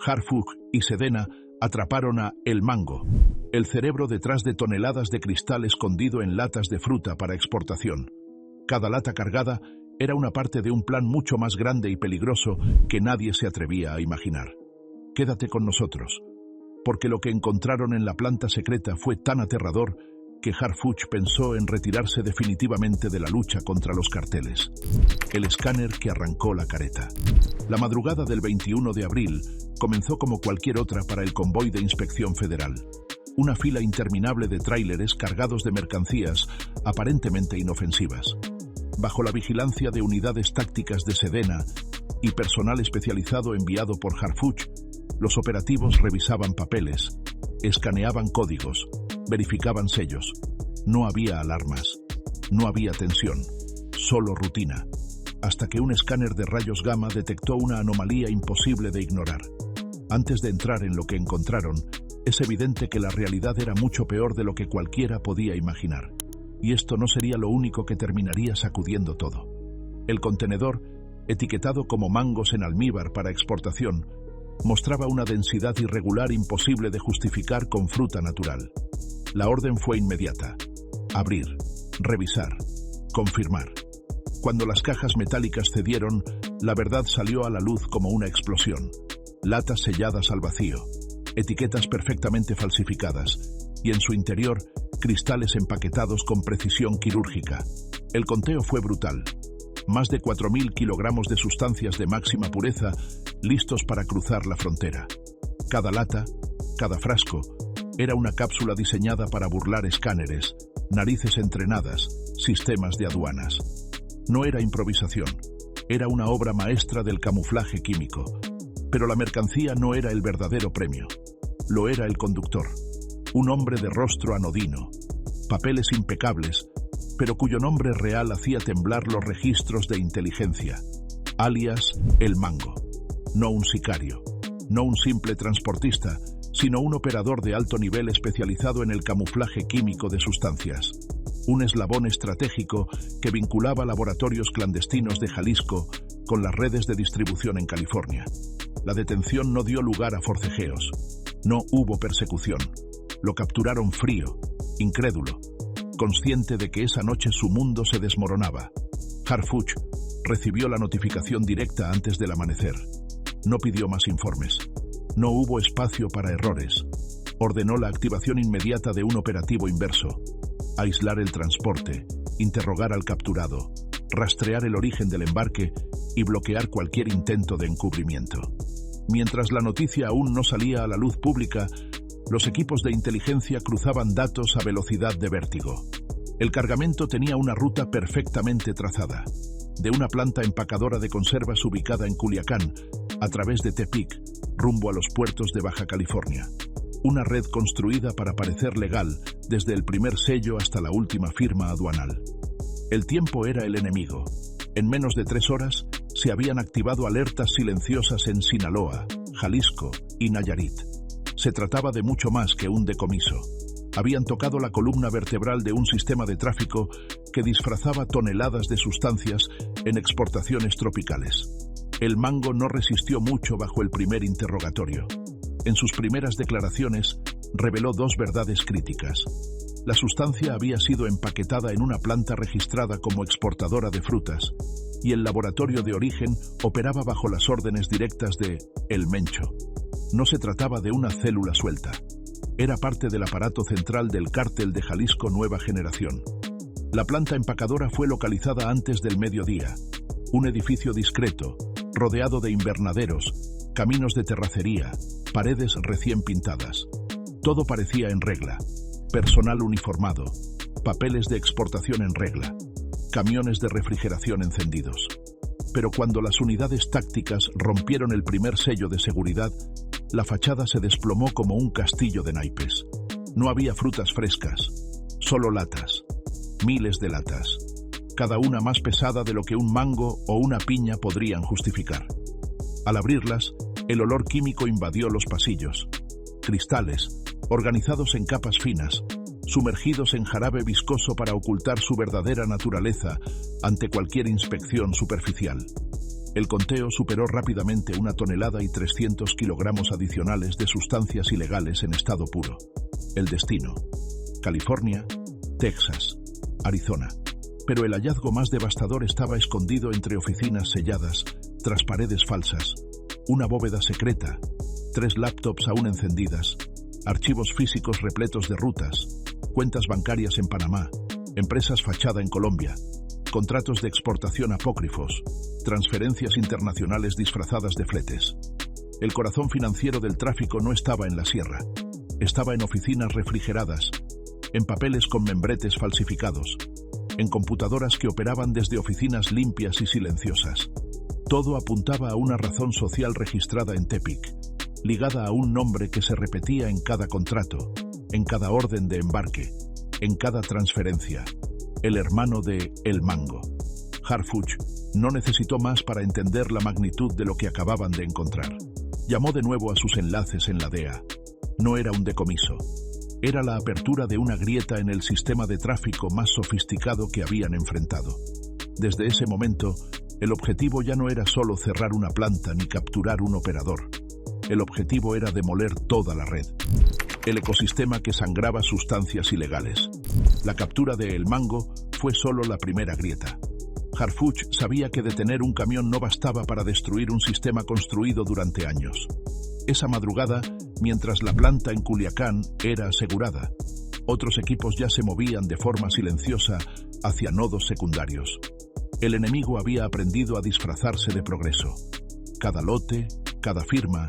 Harfuch y Sedena atraparon a El Mango, el cerebro detrás de toneladas de cristal escondido en latas de fruta para exportación. Cada lata cargada era una parte de un plan mucho más grande y peligroso que nadie se atrevía a imaginar. Quédate con nosotros, porque lo que encontraron en la planta secreta fue tan aterrador que Harfuch pensó en retirarse definitivamente de la lucha contra los carteles. El escáner que arrancó la careta. La madrugada del 21 de abril comenzó como cualquier otra para el convoy de inspección federal. Una fila interminable de tráileres cargados de mercancías aparentemente inofensivas. Bajo la vigilancia de unidades tácticas de Sedena y personal especializado enviado por Harfuch, los operativos revisaban papeles, escaneaban códigos, verificaban sellos. No había alarmas, no había tensión, solo rutina, hasta que un escáner de rayos gamma detectó una anomalía imposible de ignorar. Antes de entrar en lo que encontraron, es evidente que la realidad era mucho peor de lo que cualquiera podía imaginar. Y esto no sería lo único que terminaría sacudiendo todo. El contenedor, etiquetado como mangos en almíbar para exportación, mostraba una densidad irregular imposible de justificar con fruta natural. La orden fue inmediata. Abrir, revisar, confirmar. Cuando las cajas metálicas cedieron, la verdad salió a la luz como una explosión. Latas selladas al vacío, etiquetas perfectamente falsificadas, y en su interior, cristales empaquetados con precisión quirúrgica. El conteo fue brutal. Más de 4.000 kilogramos de sustancias de máxima pureza listos para cruzar la frontera. Cada lata, cada frasco, era una cápsula diseñada para burlar escáneres, narices entrenadas, sistemas de aduanas. No era improvisación, era una obra maestra del camuflaje químico. Pero la mercancía no era el verdadero premio. Lo era el conductor, un hombre de rostro anodino, papeles impecables, pero cuyo nombre real hacía temblar los registros de inteligencia, alias El Mango. No un sicario, no un simple transportista, sino un operador de alto nivel especializado en el camuflaje químico de sustancias. Un eslabón estratégico que vinculaba laboratorios clandestinos de Jalisco con las redes de distribución en California. La detención no dio lugar a forcejeos. No hubo persecución. Lo capturaron frío, incrédulo, consciente de que esa noche su mundo se desmoronaba. Harfuch recibió la notificación directa antes del amanecer. No pidió más informes. No hubo espacio para errores. Ordenó la activación inmediata de un operativo inverso. Aislar el transporte, interrogar al capturado, rastrear el origen del embarque y bloquear cualquier intento de encubrimiento. Mientras la noticia aún no salía a la luz pública, los equipos de inteligencia cruzaban datos a velocidad de vértigo. El cargamento tenía una ruta perfectamente trazada, de una planta empacadora de conservas ubicada en Culiacán, a través de Tepic, rumbo a los puertos de Baja California. Una red construida para parecer legal, desde el primer sello hasta la última firma aduanal. El tiempo era el enemigo. En menos de 3 horas, se habían activado alertas silenciosas en Sinaloa, Jalisco y Nayarit. Se trataba de mucho más que un decomiso. Habían tocado la columna vertebral de un sistema de tráfico que disfrazaba toneladas de sustancias en exportaciones tropicales. El Mango no resistió mucho bajo el primer interrogatorio. En sus primeras declaraciones, reveló 2 verdades críticas. La sustancia había sido empaquetada en una planta registrada como exportadora de frutas, y el laboratorio de origen operaba bajo las órdenes directas de El Mencho. No se trataba de una célula suelta. Era parte del aparato central del cártel de Jalisco Nueva Generación. La planta empacadora fue localizada antes del mediodía. Un edificio discreto, rodeado de invernaderos, caminos de terracería, paredes recién pintadas. Todo parecía en regla. Personal uniformado, papeles de exportación en regla, camiones de refrigeración encendidos. Pero cuando las unidades tácticas rompieron el primer sello de seguridad, la fachada se desplomó como un castillo de naipes. No había frutas frescas, solo latas, miles de latas, cada una más pesada de lo que un mango o una piña podrían justificar. Al abrirlas, el olor químico invadió los pasillos. Cristales, organizados en capas finas, sumergidos en jarabe viscoso para ocultar su verdadera naturaleza ante cualquier inspección superficial. El conteo superó rápidamente 1 tonelada y 300 kilogramos adicionales de sustancias ilegales en estado puro. El destino: California, Texas, Arizona. Pero el hallazgo más devastador estaba escondido entre oficinas selladas, tras paredes falsas, una bóveda secreta, 3 laptops aún encendidas, archivos físicos repletos de rutas, cuentas bancarias en Panamá, empresas fachada en Colombia, contratos de exportación apócrifos, transferencias internacionales disfrazadas de fletes. El corazón financiero del tráfico no estaba en la sierra, estaba en oficinas refrigeradas, en papeles con membretes falsificados, en computadoras que operaban desde oficinas limpias y silenciosas. Todo apuntaba a una razón social registrada en Tepic, ligada a un nombre que se repetía en cada contrato, en cada orden de embarque, en cada transferencia: el hermano de El Mango. Harfuch no necesitó más para entender la magnitud de lo que acababan de encontrar. Llamó de nuevo a sus enlaces en la DEA. No era un decomiso. Era la apertura de una grieta en el sistema de tráfico más sofisticado que habían enfrentado. Desde ese momento, el objetivo ya no era solo cerrar una planta ni capturar un operador. El objetivo era demoler toda la red, el ecosistema que sangraba sustancias ilegales. La captura de El Mango fue solo la primera grieta. Harfuch sabía que detener un camión no bastaba para destruir un sistema construido durante años. Esa madrugada, mientras la planta en Culiacán era asegurada, otros equipos ya se movían de forma silenciosa hacia nodos secundarios. El enemigo había aprendido a disfrazarse de progreso. Cada lote, cada firma,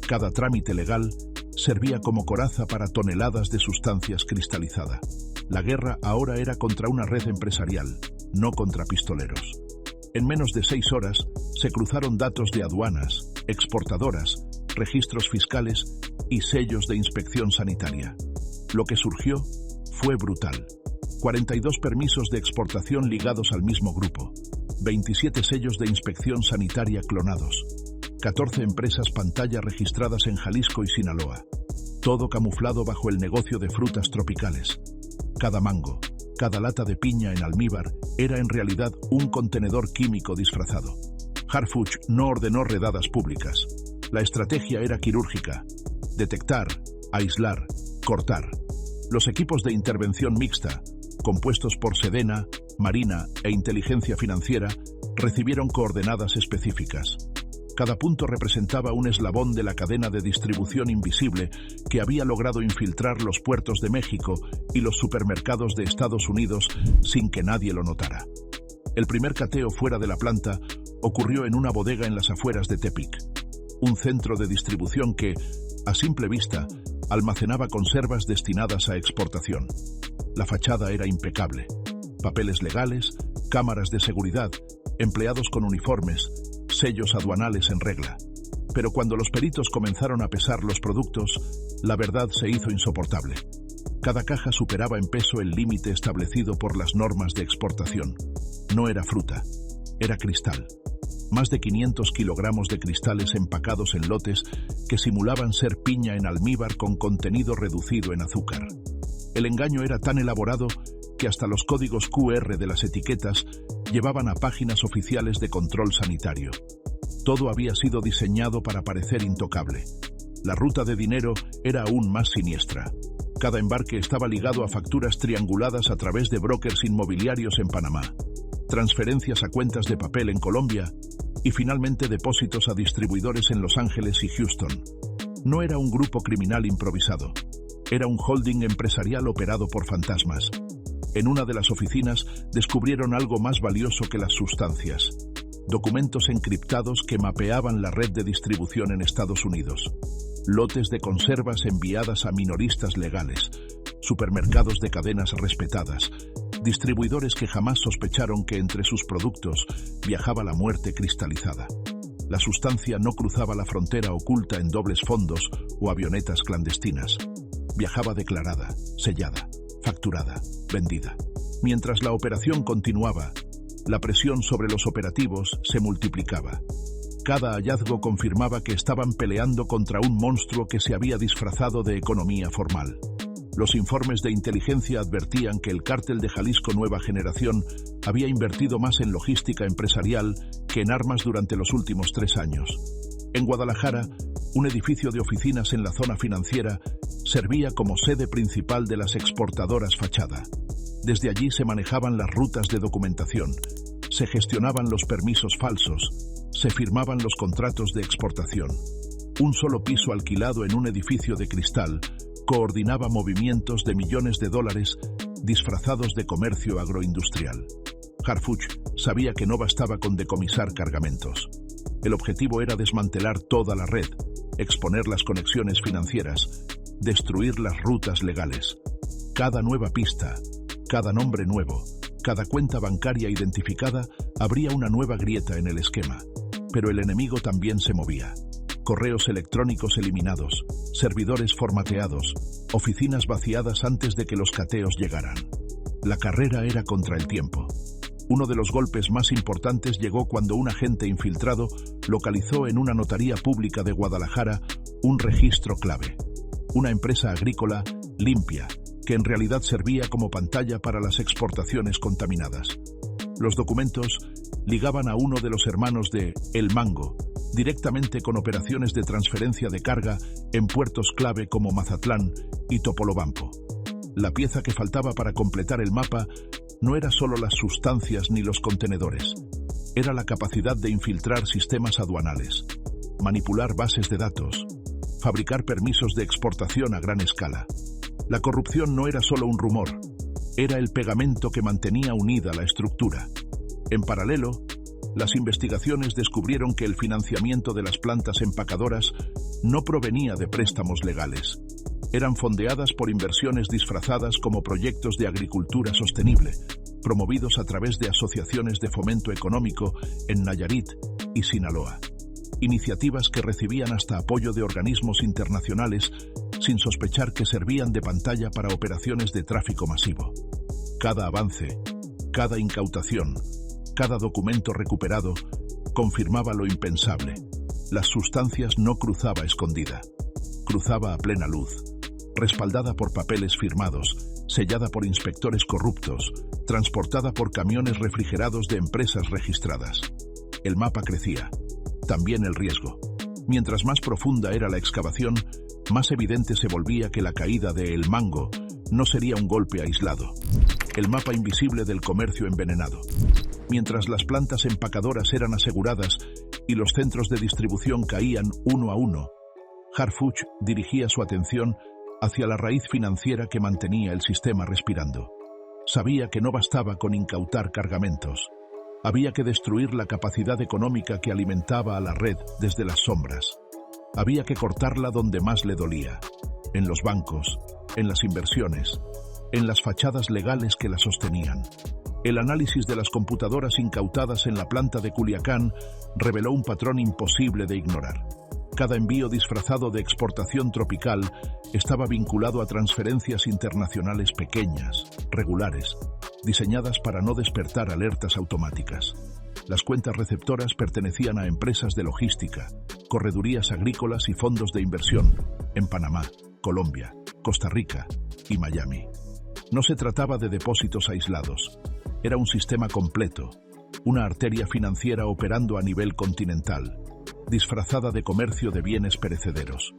cada trámite legal servía como coraza para toneladas de sustancias cristalizada. La guerra ahora era contra una red empresarial, no contra pistoleros. En menos de 6 horas se cruzaron datos de aduanas, exportadoras, registros fiscales y sellos de inspección sanitaria. Lo que surgió fue brutal. 42 permisos de exportación ligados al mismo grupo, 27 sellos de inspección sanitaria clonados, 14 empresas pantalla registradas en Jalisco y Sinaloa, todo camuflado bajo el negocio de frutas tropicales. Cada mango, cada lata de piña en almíbar era en realidad un contenedor químico disfrazado. Harfuch no ordenó redadas públicas. La estrategia era quirúrgica: detectar, aislar, cortar. Los equipos de intervención mixta, compuestos por Sedena, Marina e Inteligencia Financiera, recibieron coordenadas específicas. Cada punto representaba un eslabón de la cadena de distribución invisible que había logrado infiltrar los puertos de México y los supermercados de Estados Unidos sin que nadie lo notara. El primer cateo fuera de la planta ocurrió en una bodega en las afueras de Tepic, un centro de distribución que, a simple vista, almacenaba conservas destinadas a exportación. La fachada era impecable: papeles legales, cámaras de seguridad, empleados con uniformes, sellos aduanales en regla. Pero cuando los peritos comenzaron a pesar los productos, la verdad se hizo insoportable. Cada caja superaba en peso el límite establecido por las normas de exportación. No era fruta, era cristal. Más de 500 kilogramos de cristales empacados en lotes que simulaban ser piña en almíbar con contenido reducido en azúcar. El engaño era tan elaborado que hasta los códigos QR de las etiquetas llevaban a páginas oficiales de control sanitario. Todo había sido diseñado para parecer intocable. La ruta de dinero era aún más siniestra. Cada embarque estaba ligado a facturas trianguladas a través de brokers inmobiliarios en Panamá, transferencias a cuentas de papel en Colombia y finalmente depósitos a distribuidores en Los Ángeles y Houston. No era un grupo criminal improvisado. Era un holding empresarial operado por fantasmas. En una de las oficinas descubrieron algo más valioso que las sustancias: documentos encriptados que mapeaban la red de distribución en Estados Unidos, lotes de conservas enviadas a minoristas legales, supermercados de cadenas respetadas, distribuidores que jamás sospecharon que entre sus productos viajaba la muerte cristalizada. La sustancia no cruzaba la frontera oculta en dobles fondos o avionetas clandestinas. Viajaba declarada, sellada, facturada, vendida. Mientras la operación continuaba, la presión sobre los operativos se multiplicaba. Cada hallazgo confirmaba que estaban peleando contra un monstruo que se había disfrazado de economía formal. Los informes de inteligencia advertían que el cártel de Jalisco Nueva Generación había invertido más en logística empresarial que en armas durante los últimos 3 años. En Guadalajara, un edificio de oficinas en la zona financiera servía como sede principal de las exportadoras Fachada. Desde allí se manejaban las rutas de documentación, se gestionaban los permisos falsos, se firmaban los contratos de exportación. Un solo piso alquilado en un edificio de cristal coordinaba movimientos de millones de dólares disfrazados de comercio agroindustrial. Harfuch sabía que no bastaba con decomisar cargamentos. El objetivo era desmantelar toda la red, exponer las conexiones financieras, destruir las rutas legales. Cada nueva pista, cada nombre nuevo, cada cuenta bancaria identificada abría una nueva grieta en el esquema. Pero el enemigo también se movía. Correos electrónicos eliminados, servidores formateados, oficinas vaciadas antes de que los cateos llegaran. La carrera era contra el tiempo. Uno de los golpes más importantes llegó cuando un agente infiltrado localizó en una notaría pública de Guadalajara un registro clave. Una empresa agrícola limpia, que en realidad servía como pantalla para las exportaciones contaminadas. Los documentos ligaban a uno de los hermanos de El Mango, directamente con operaciones de transferencia de carga en puertos clave como Mazatlán y Topolobampo. La pieza que faltaba para completar el mapa no era solo las sustancias ni los contenedores, era la capacidad de infiltrar sistemas aduanales, manipular bases de datos, fabricar permisos de exportación a gran escala. La corrupción no era solo un rumor, era el pegamento que mantenía unida la estructura. En paralelo, las investigaciones descubrieron que el financiamiento de las plantas empacadoras no provenía de préstamos legales. Eran fondeadas por inversiones disfrazadas como proyectos de agricultura sostenible, promovidos a través de asociaciones de fomento económico en Nayarit y Sinaloa. Iniciativas que recibían hasta apoyo de organismos internacionales sin sospechar que servían de pantalla para operaciones de tráfico masivo. Cada avance, cada incautación, cada documento recuperado confirmaba lo impensable. Las sustancias no cruzaba escondida, cruzaba a plena luz, respaldada por papeles firmados, sellada por inspectores corruptos, transportada por camiones refrigerados de empresas registradas. El mapa crecía, también el riesgo. Mientras más profunda era la excavación, más evidente se volvía que la caída de El Mango no sería un golpe aislado. El mapa invisible del comercio envenenado. Mientras las plantas empacadoras eran aseguradas y los centros de distribución caían uno a uno, Harfuch dirigía su atención hacia la raíz financiera que mantenía el sistema respirando. Sabía que no bastaba con incautar cargamentos. Había que destruir la capacidad económica que alimentaba a la red desde las sombras. Había que cortarla donde más le dolía, en los bancos, en las inversiones, en las fachadas legales que la sostenían. El análisis de las computadoras incautadas en la planta de Culiacán reveló un patrón imposible de ignorar. Cada envío disfrazado de exportación tropical estaba vinculado a transferencias internacionales pequeñas, regulares, diseñadas para no despertar alertas automáticas. Las cuentas receptoras pertenecían a empresas de logística, corredurías agrícolas y fondos de inversión en Panamá, Colombia, Costa Rica y Miami. No se trataba de depósitos aislados. Era un sistema completo, una arteria financiera operando a nivel continental, disfrazada de comercio de bienes perecederos.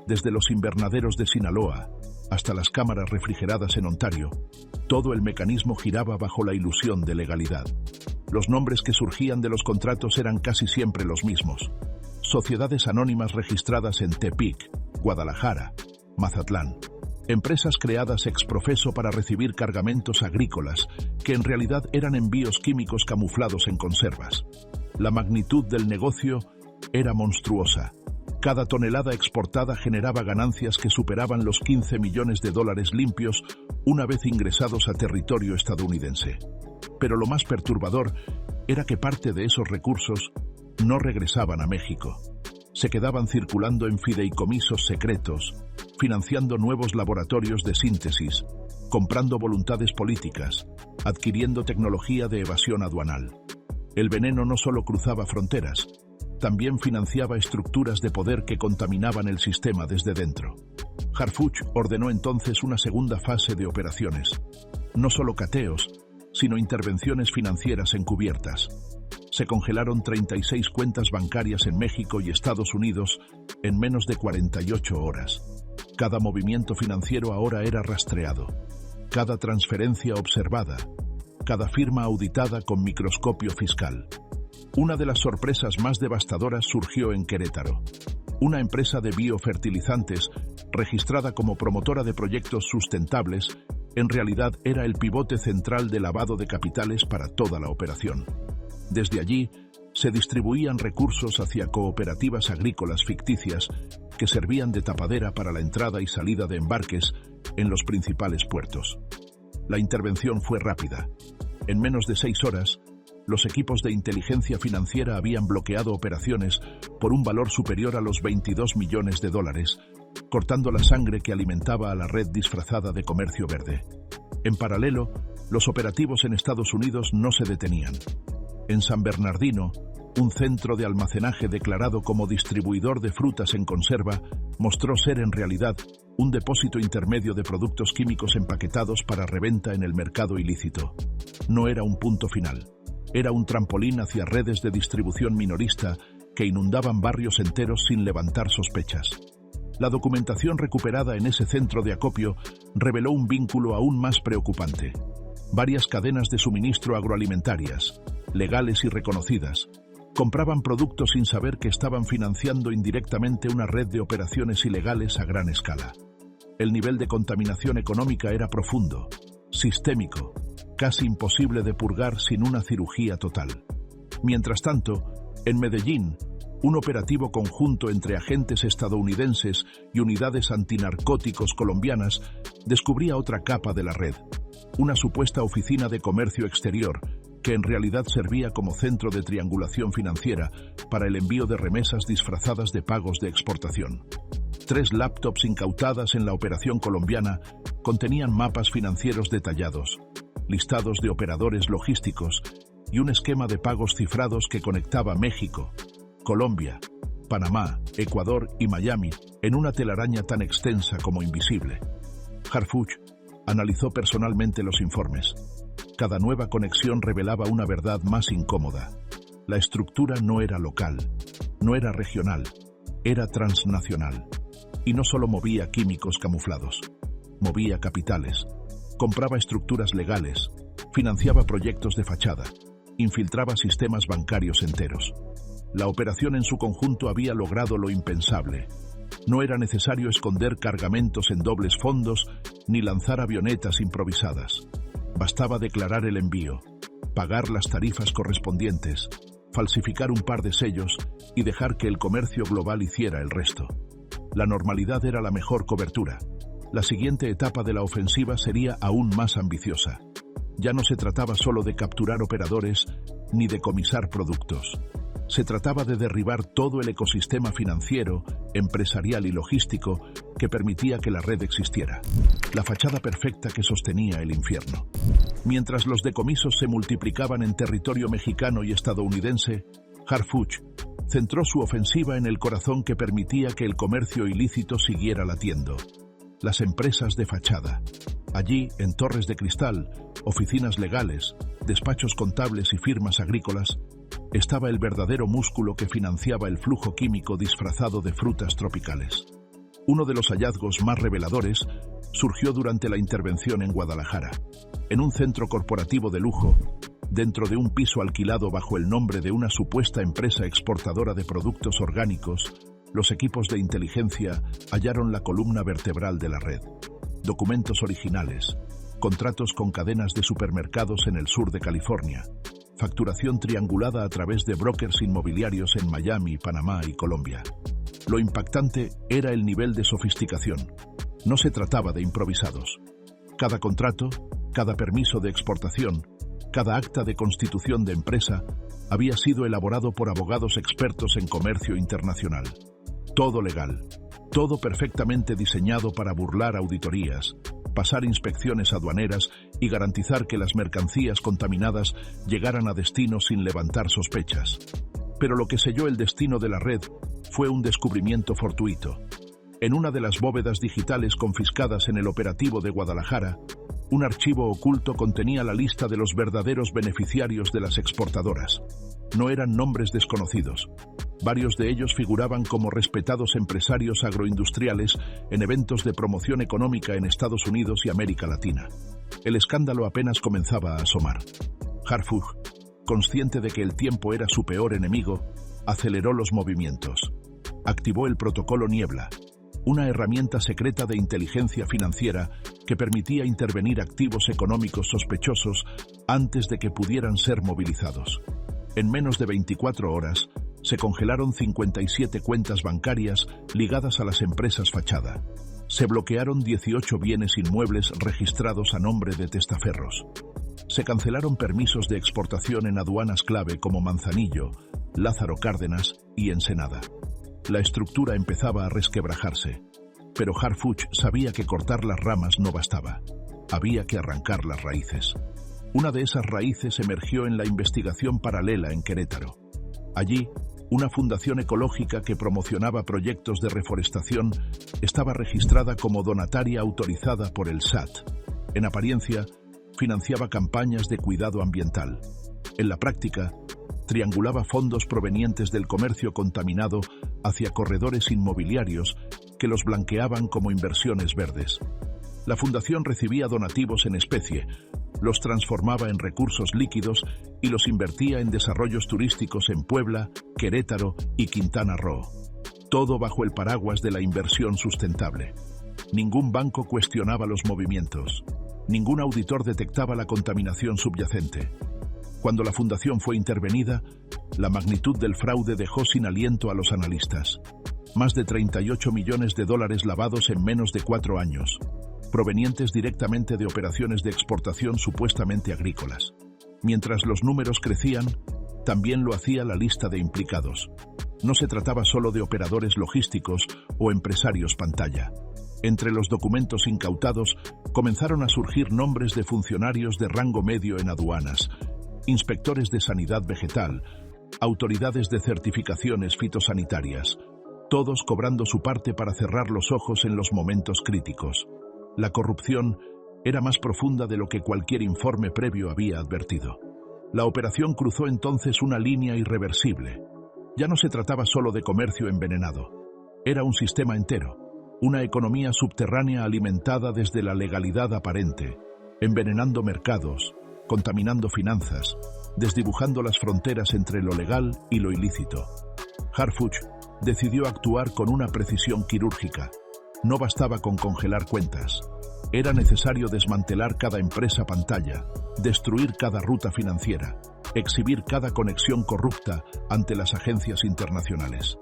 Desde los invernaderos de Sinaloa hasta las cámaras refrigeradas en Ontario, todo el mecanismo giraba bajo la ilusión de legalidad. Los nombres que surgían de los contratos eran casi siempre los mismos. Sociedades anónimas registradas en Tepic, Guadalajara, Mazatlán. Empresas creadas ex profeso para recibir cargamentos agrícolas, que en realidad eran envíos químicos camuflados en conservas. La magnitud del negocio era monstruosa. Cada tonelada exportada generaba ganancias que superaban los 15 millones de dólares limpios una vez ingresados a territorio estadounidense. Pero lo más perturbador era que parte de esos recursos no regresaban a México. Se quedaban circulando en fideicomisos secretos, financiando nuevos laboratorios de síntesis, comprando voluntades políticas, adquiriendo tecnología de evasión aduanal. El veneno no solo cruzaba fronteras, también financiaba estructuras de poder que contaminaban el sistema desde dentro. Harfuch ordenó entonces una segunda fase de operaciones. No solo cateos, sino intervenciones financieras encubiertas. Se congelaron 36 cuentas bancarias en México y Estados Unidos en menos de 48 horas. Cada movimiento financiero ahora era rastreado, cada transferencia observada, cada firma auditada con microscopio fiscal. Una de las sorpresas más devastadoras surgió en Querétaro. Una empresa de biofertilizantes, registrada como promotora de proyectos sustentables, en realidad era el pivote central de lavado de capitales para toda la operación. Desde allí, se distribuían recursos hacia cooperativas agrícolas ficticias que servían de tapadera para la entrada y salida de embarques en los principales puertos. La intervención fue rápida. En menos de 6 horas, los equipos de inteligencia financiera habían bloqueado operaciones por un valor superior a los $22 millones, cortando la sangre que alimentaba a la red disfrazada de comercio verde. En paralelo, los operativos en Estados Unidos no se detenían. En San Bernardino, un centro de almacenaje declarado como distribuidor de frutas en conserva mostró ser en realidad un depósito intermedio de productos químicos empaquetados para reventa en el mercado ilícito. No era un punto final. Era un trampolín hacia redes de distribución minorista que inundaban barrios enteros sin levantar sospechas. La documentación recuperada en ese centro de acopio reveló un vínculo aún más preocupante. Varias cadenas de suministro agroalimentarias, legales y reconocidas, compraban productos sin saber que estaban financiando indirectamente una red de operaciones ilegales a gran escala. El nivel de contaminación económica era profundo, sistémico, casi imposible de purgar sin una cirugía total. Mientras tanto, en Medellín, un operativo conjunto entre agentes estadounidenses y unidades antinarcóticos colombianas descubría otra capa de la red, una supuesta oficina de comercio exterior que en realidad servía como centro de triangulación financiera para el envío de remesas disfrazadas de pagos de exportación. 3 laptops incautadas en la operación colombiana contenían mapas financieros detallados, listados de operadores logísticos y un esquema de pagos cifrados que conectaba México, Colombia, Panamá, Ecuador y Miami en una telaraña tan extensa como invisible. Harfuch analizó personalmente los informes. Cada nueva conexión revelaba una verdad más incómoda. La estructura no era local, no era regional, era transnacional. Y no solo movía químicos camuflados, movía capitales, compraba estructuras legales, financiaba proyectos de fachada, infiltraba sistemas bancarios enteros. La operación en su conjunto había logrado lo impensable. No era necesario esconder cargamentos en dobles fondos ni lanzar avionetas improvisadas. Bastaba declarar el envío, pagar las tarifas correspondientes, falsificar un par de sellos y dejar que el comercio global hiciera el resto. La normalidad era la mejor cobertura. La siguiente etapa de la ofensiva sería aún más ambiciosa. Ya no se trataba solo de capturar operadores ni de comisar productos. Se trataba de derribar todo el ecosistema financiero, empresarial y logístico que permitía que la red existiera. La fachada perfecta que sostenía el infierno. Mientras los decomisos se multiplicaban en territorio mexicano y estadounidense, Harfuch centró su ofensiva en el corazón que permitía que el comercio ilícito siguiera latiendo. Las empresas de fachada. Allí, en torres de cristal, oficinas legales, despachos contables y firmas agrícolas, estaba el verdadero músculo que financiaba el flujo químico disfrazado de frutas tropicales. Uno de los hallazgos más reveladores surgió durante la intervención en Guadalajara. En un centro corporativo de lujo, dentro de un piso alquilado bajo el nombre de una supuesta empresa exportadora de productos orgánicos, los equipos de inteligencia hallaron la columna vertebral de la red. Documentos originales, contratos con cadenas de supermercados en el sur de California, facturación triangulada a través de brokers inmobiliarios en Miami, Panamá y Colombia. Lo impactante era el nivel de sofisticación. No se trataba de improvisados. Cada contrato, cada permiso de exportación, cada acta de constitución de empresa había sido elaborado por abogados expertos en comercio internacional. Todo legal, todo perfectamente diseñado para burlar auditorías, pasar inspecciones aduaneras y garantizar que las mercancías contaminadas llegaran a destino sin levantar sospechas. Pero lo que selló el destino de la red fue un descubrimiento fortuito. En una de las bóvedas digitales confiscadas en el operativo de Guadalajara, un archivo oculto contenía la lista de los verdaderos beneficiarios de las exportadoras. No eran nombres desconocidos. Varios de ellos figuraban como respetados empresarios agroindustriales en eventos de promoción económica en Estados Unidos y América Latina. El escándalo apenas comenzaba a asomar. Harfuch, consciente de que el tiempo era su peor enemigo, aceleró los movimientos. Activó el protocolo Niebla, una herramienta secreta de inteligencia financiera que permitía intervenir activos económicos sospechosos antes de que pudieran ser movilizados. En menos de 24 horas, se congelaron 57 cuentas bancarias ligadas a las empresas fachada. Se bloquearon 18 bienes inmuebles registrados a nombre de testaferros. Se cancelaron permisos de exportación en aduanas clave como Manzanillo, Lázaro Cárdenas y Ensenada. La estructura empezaba a resquebrajarse, pero Harfuch sabía que cortar las ramas no bastaba. Había que arrancar las raíces. Una de esas raíces emergió en la investigación paralela en Querétaro. Allí, una fundación ecológica que promocionaba proyectos de reforestación estaba registrada como donataria autorizada por el SAT. En apariencia, financiaba campañas de cuidado ambiental. En la práctica, triangulaba fondos provenientes del comercio contaminado hacia corredores inmobiliarios que los blanqueaban como inversiones verdes. La fundación recibía donativos en especie, los transformaba en recursos líquidos y los invertía en desarrollos turísticos en Puebla, Querétaro y Quintana Roo. Todo bajo el paraguas de la inversión sustentable. Ningún banco cuestionaba los movimientos. Ningún auditor detectaba la contaminación subyacente. Cuando la fundación fue intervenida, la magnitud del fraude dejó sin aliento a los analistas. Más de 38 millones de dólares lavados en menos de 4 años, provenientes directamente de operaciones de exportación supuestamente agrícolas. Mientras los números crecían, también lo hacía la lista de implicados. No se trataba solo de operadores logísticos o empresarios pantalla. Entre los documentos incautados comenzaron a surgir nombres de funcionarios de rango medio en aduanas, inspectores de sanidad vegetal, autoridades de certificaciones fitosanitarias, todos cobrando su parte para cerrar los ojos en los momentos críticos. La corrupción era más profunda de lo que cualquier informe previo había advertido. La operación cruzó entonces una línea irreversible. Ya no se trataba solo de comercio envenenado. Era un sistema entero, una economía subterránea alimentada desde la legalidad aparente, envenenando mercados, contaminando finanzas, desdibujando las fronteras entre lo legal y lo ilícito. Harfuch decidió actuar con una precisión quirúrgica. No bastaba con congelar cuentas. Era necesario desmantelar cada empresa pantalla, destruir cada ruta financiera, exhibir cada conexión corrupta ante las agencias internacionales.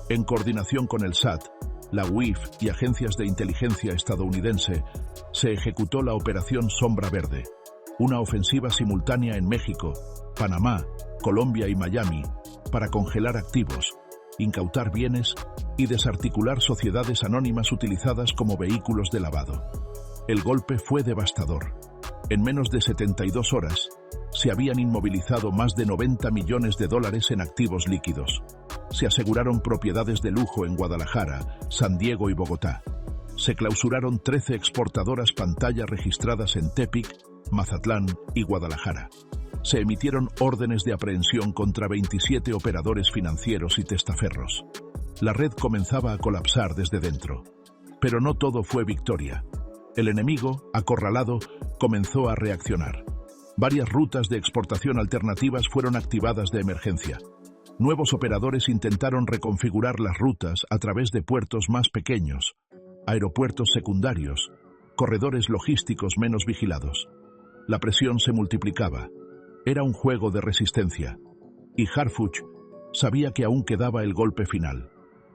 En coordinación con el SAT, la UIF y agencias de inteligencia estadounidense, se ejecutó la Operación Sombra Verde, una ofensiva simultánea en México, Panamá, Colombia y Miami, para congelar activos, incautar bienes y desarticular sociedades anónimas utilizadas como vehículos de lavado. El golpe fue devastador. En menos de 72 horas, se habían inmovilizado más de 90 millones de dólares en activos líquidos. Se aseguraron propiedades de lujo en Guadalajara, San Diego y Bogotá. Se clausuraron 13 exportadoras pantalla registradas en Tepic, Mazatlán y Guadalajara. Se emitieron órdenes de aprehensión contra 27 operadores financieros y testaferros. La red comenzaba a colapsar desde dentro. Pero no todo fue victoria. El enemigo, acorralado, comenzó a reaccionar. Varias rutas de exportación alternativas fueron activadas de emergencia. Nuevos operadores intentaron reconfigurar las rutas a través de puertos más pequeños, aeropuertos secundarios, corredores logísticos menos vigilados. La presión se multiplicaba. Era un juego de resistencia. Y Harfuch sabía que aún quedaba el golpe final: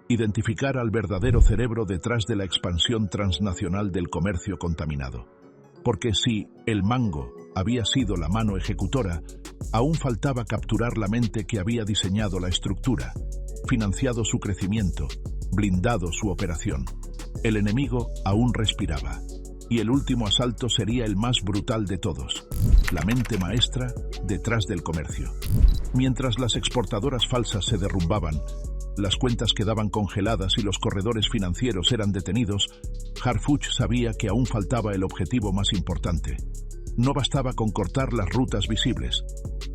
identificar al verdadero cerebro detrás de la expansión transnacional del comercio contaminado. Porque si el mango había sido la mano ejecutora, aún faltaba capturar la mente que había diseñado la estructura, financiado su crecimiento, blindado su operación. El enemigo aún respiraba, y el último asalto sería el más brutal de todos: la mente maestra detrás del comercio. Mientras las exportadoras falsas se derrumbaban, Las cuentas quedaban congeladas y los corredores financieros eran detenidos, Harfuch sabía que aún faltaba el objetivo más importante. No bastaba con cortar las rutas visibles.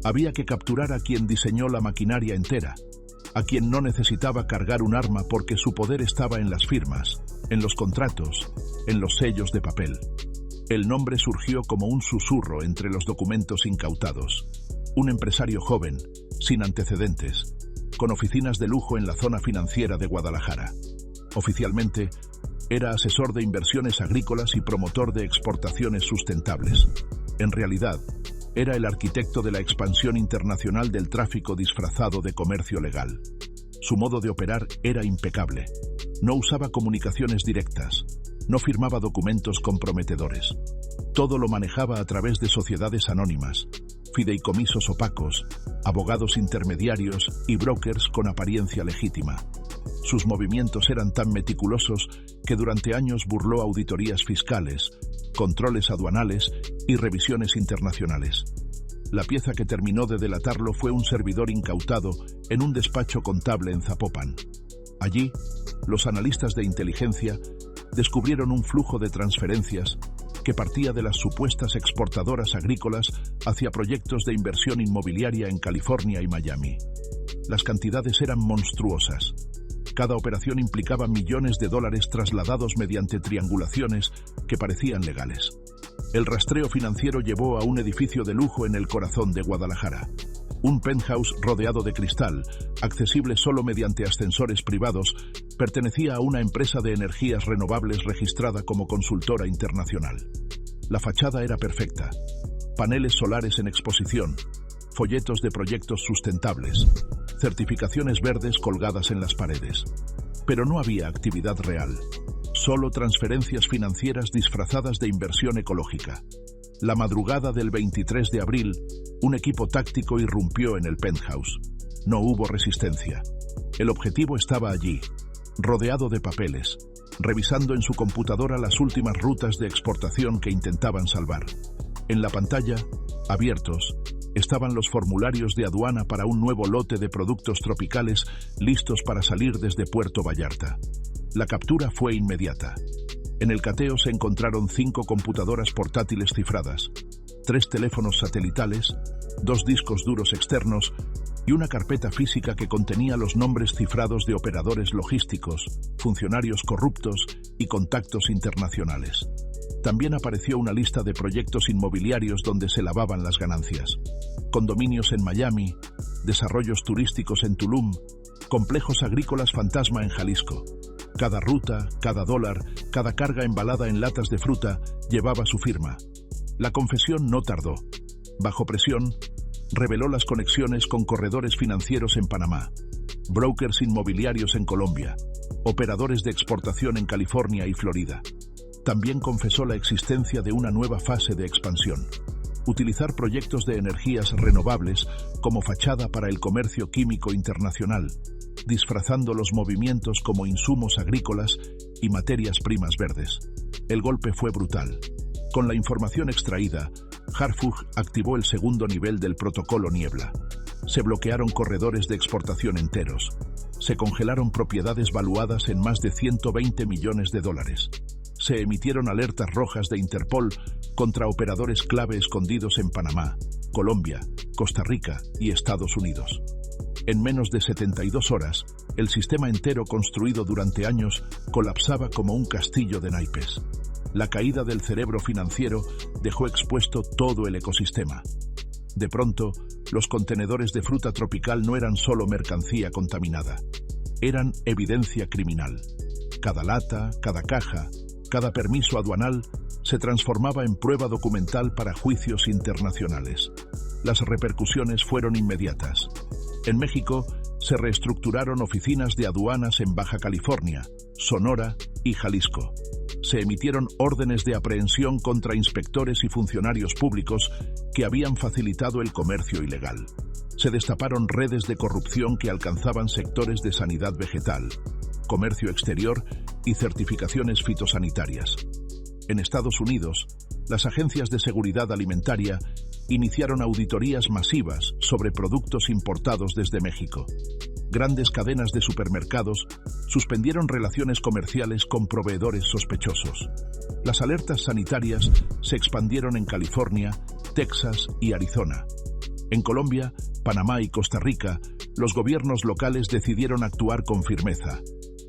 Había que capturar a quien diseñó la maquinaria entera, a quien no necesitaba cargar un arma porque su poder estaba en las firmas, en los contratos, en los sellos de papel. El nombre surgió como un susurro entre los documentos incautados. Un empresario joven, sin antecedentes, con oficinas de lujo en la zona financiera de Guadalajara. Oficialmente, era asesor de inversiones agrícolas y promotor de exportaciones sustentables. En realidad, era el arquitecto de la expansión internacional del tráfico disfrazado de comercio legal. Su modo de operar era impecable. No usaba comunicaciones directas, no firmaba documentos comprometedores. Todo lo manejaba a través de sociedades anónimas, fideicomisos opacos, abogados intermediarios y brokers con apariencia legítima. Sus movimientos eran tan meticulosos que durante años burló auditorías fiscales, controles aduanales y revisiones internacionales. La pieza que terminó de delatarlo fue un servidor incautado en un despacho contable en Zapopan. Allí, los analistas de inteligencia descubrieron un flujo de transferencias que partía de las supuestas exportadoras agrícolas hacia proyectos de inversión inmobiliaria en California y Miami. Las cantidades eran monstruosas. Cada operación implicaba millones de dólares trasladados mediante triangulaciones que parecían legales. El rastreo financiero llevó a un edificio de lujo en el corazón de Guadalajara. Un penthouse rodeado de cristal, accesible solo mediante ascensores privados, pertenecía a una empresa de energías renovables registrada como consultora internacional. La fachada era perfecta. Paneles solares en exposición, folletos de proyectos sustentables, certificaciones verdes colgadas en las paredes. Pero no había actividad real, solo transferencias financieras disfrazadas de inversión ecológica. La madrugada del 23 de abril, un equipo táctico irrumpió en el penthouse. No hubo resistencia. El objetivo estaba allí, rodeado de papeles, revisando en su computadora las últimas rutas de exportación que intentaban salvar. En la pantalla, abiertos, estaban los formularios de aduana para un nuevo lote de productos tropicales listos para salir desde Puerto Vallarta. La captura fue inmediata. En el cateo se encontraron 5 computadoras portátiles cifradas, 3 teléfonos satelitales, 2 discos duros externos y una carpeta física que contenía los nombres cifrados de operadores logísticos, funcionarios corruptos y contactos internacionales. También apareció una lista de proyectos inmobiliarios donde se lavaban las ganancias. Condominios en Miami, desarrollos turísticos en Tulum, complejos agrícolas fantasma en Jalisco. Cada ruta, cada dólar, cada carga embalada en latas de fruta llevaba su firma. La confesión no tardó. Bajo presión, reveló las conexiones con corredores financieros en Panamá, brokers inmobiliarios en Colombia, operadores de exportación en California y Florida. También confesó la existencia de una nueva fase de expansión: utilizar proyectos de energías renovables como fachada para el comercio químico internacional, disfrazando los movimientos como insumos agrícolas y materias primas verdes. El golpe fue brutal. Con la información extraída, Harfuch activó el segundo nivel del protocolo Niebla. Se bloquearon corredores de exportación enteros. Se congelaron propiedades valuadas en más de 120 millones de dólares. Se emitieron alertas rojas de Interpol contra operadores clave escondidos en Panamá, Colombia, Costa Rica y Estados Unidos. En menos de 72 horas, el sistema entero construido durante años colapsaba como un castillo de naipes. La caída del cerebro financiero dejó expuesto todo el ecosistema. De pronto, los contenedores de fruta tropical no eran solo mercancía contaminada, eran evidencia criminal. Cada lata, cada caja, cada permiso aduanal se transformaba en prueba documental para juicios internacionales. Las repercusiones fueron inmediatas. En México, se reestructuraron oficinas de aduanas en Baja California, Sonora y Jalisco. Se emitieron órdenes de aprehensión contra inspectores y funcionarios públicos que habían facilitado el comercio ilegal. Se destaparon redes de corrupción que alcanzaban sectores de sanidad vegetal, comercio exterior y certificaciones fitosanitarias. En Estados Unidos, las agencias de seguridad alimentaria iniciaron auditorías masivas sobre productos importados desde México. grandes cadenas de supermercados suspendieron relaciones comerciales con proveedores sospechosos. Las alertas sanitarias se expandieron en California, Texas y Arizona. En Colombia, Panamá y Costa Rica, los gobiernos locales decidieron actuar con firmeza.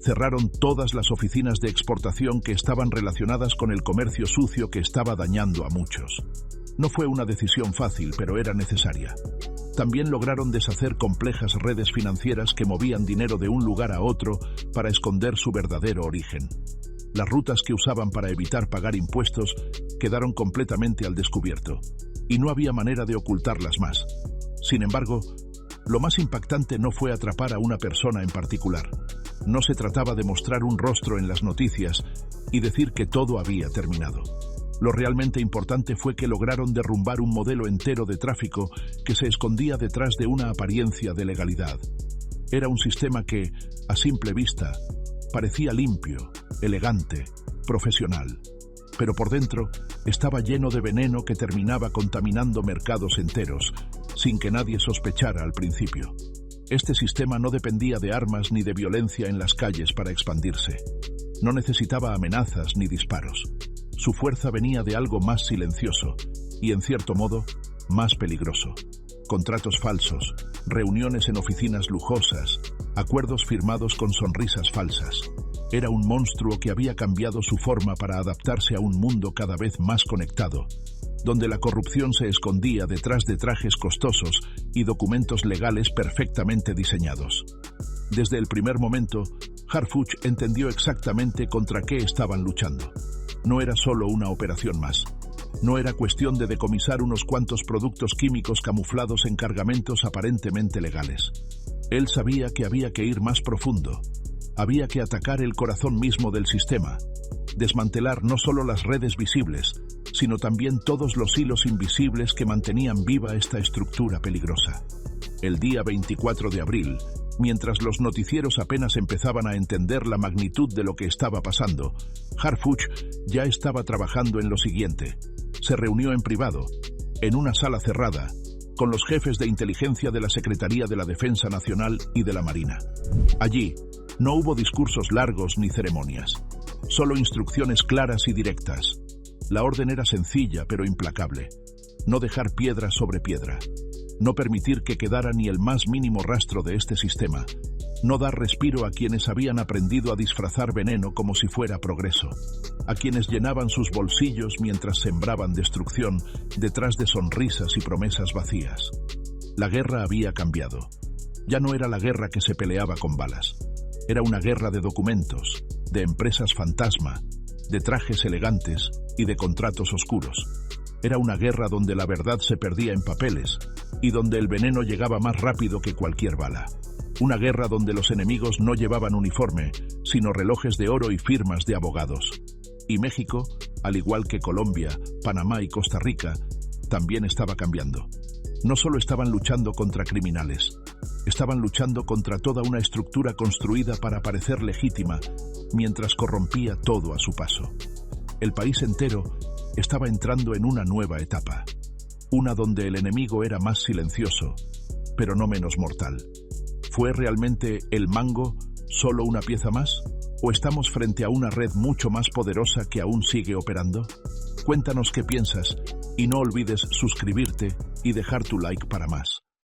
Cerraron todas las oficinas de exportación que estaban relacionadas con el comercio sucio que estaba dañando a muchos. No fue una decisión fácil, pero era necesaria. También lograron deshacer complejas redes financieras que movían dinero de un lugar a otro para esconder su verdadero origen. Las rutas que usaban para evitar pagar impuestos quedaron completamente al descubierto, y no había manera de ocultarlas más. Sin embargo, lo más impactante no fue atrapar a una persona en particular. No se trataba de mostrar un rostro en las noticias y decir que todo había terminado. Lo realmente importante fue que lograron derrumbar un modelo entero de tráfico que se escondía detrás de una apariencia de legalidad. Era un sistema que, a simple vista, parecía limpio, elegante, profesional, pero por dentro estaba lleno de veneno que terminaba contaminando mercados enteros, sin que nadie sospechara al principio. Este sistema no dependía de armas ni de violencia en las calles para expandirse. No necesitaba amenazas ni disparos. Su fuerza venía de algo más silencioso y, en cierto modo, más peligroso. Contratos falsos, reuniones en oficinas lujosas, acuerdos firmados con sonrisas falsas. Era un monstruo que había cambiado su forma para adaptarse a un mundo cada vez más conectado, donde la corrupción se escondía detrás de trajes costosos y documentos legales perfectamente diseñados. Desde el primer momento, Harfuch entendió exactamente contra qué estaban luchando. No era solo una operación más. No era cuestión de decomisar unos cuantos productos químicos camuflados en cargamentos aparentemente legales. Él sabía que había que ir más profundo. Había que atacar el corazón mismo del sistema, desmantelar no solo las redes visibles, sino también todos los hilos invisibles que mantenían viva esta estructura peligrosa. El día 24 de abril, mientras los noticieros apenas empezaban a entender la magnitud de lo que estaba pasando, Harfuch ya estaba trabajando en lo siguiente. Se reunió en privado, en una sala cerrada, con los jefes de inteligencia de la Secretaría de la Defensa Nacional y de la Marina. Allí, no hubo discursos largos ni ceremonias, solo instrucciones claras y directas. La orden era sencilla pero implacable. No dejar piedra sobre piedra. No permitir que quedara ni el más mínimo rastro de este sistema. No dar respiro a quienes habían aprendido a disfrazar veneno como si fuera progreso. A quienes llenaban sus bolsillos mientras sembraban destrucción detrás de sonrisas y promesas vacías. La guerra había cambiado. Ya no era la guerra que se peleaba con balas. Era una guerra de documentos, de empresas fantasma, de trajes elegantes y de contratos oscuros. Era una guerra donde la verdad se perdía en papeles y donde el veneno llegaba más rápido que cualquier bala. Una guerra donde los enemigos no llevaban uniforme, sino relojes de oro y firmas de abogados. Y México, al igual que Colombia, Panamá y Costa Rica, también estaba cambiando. No solo estaban luchando contra criminales, estaban luchando contra toda una estructura construida para parecer legítima, mientras corrompía todo a su paso. El país entero estaba entrando en una nueva etapa, una donde el enemigo era más silencioso, pero no menos mortal. ¿Fue realmente el mango solo una pieza más? ¿O estamos frente a una red mucho más poderosa que aún sigue operando? Cuéntanos qué piensas y no olvides suscribirte y dejar tu like para más.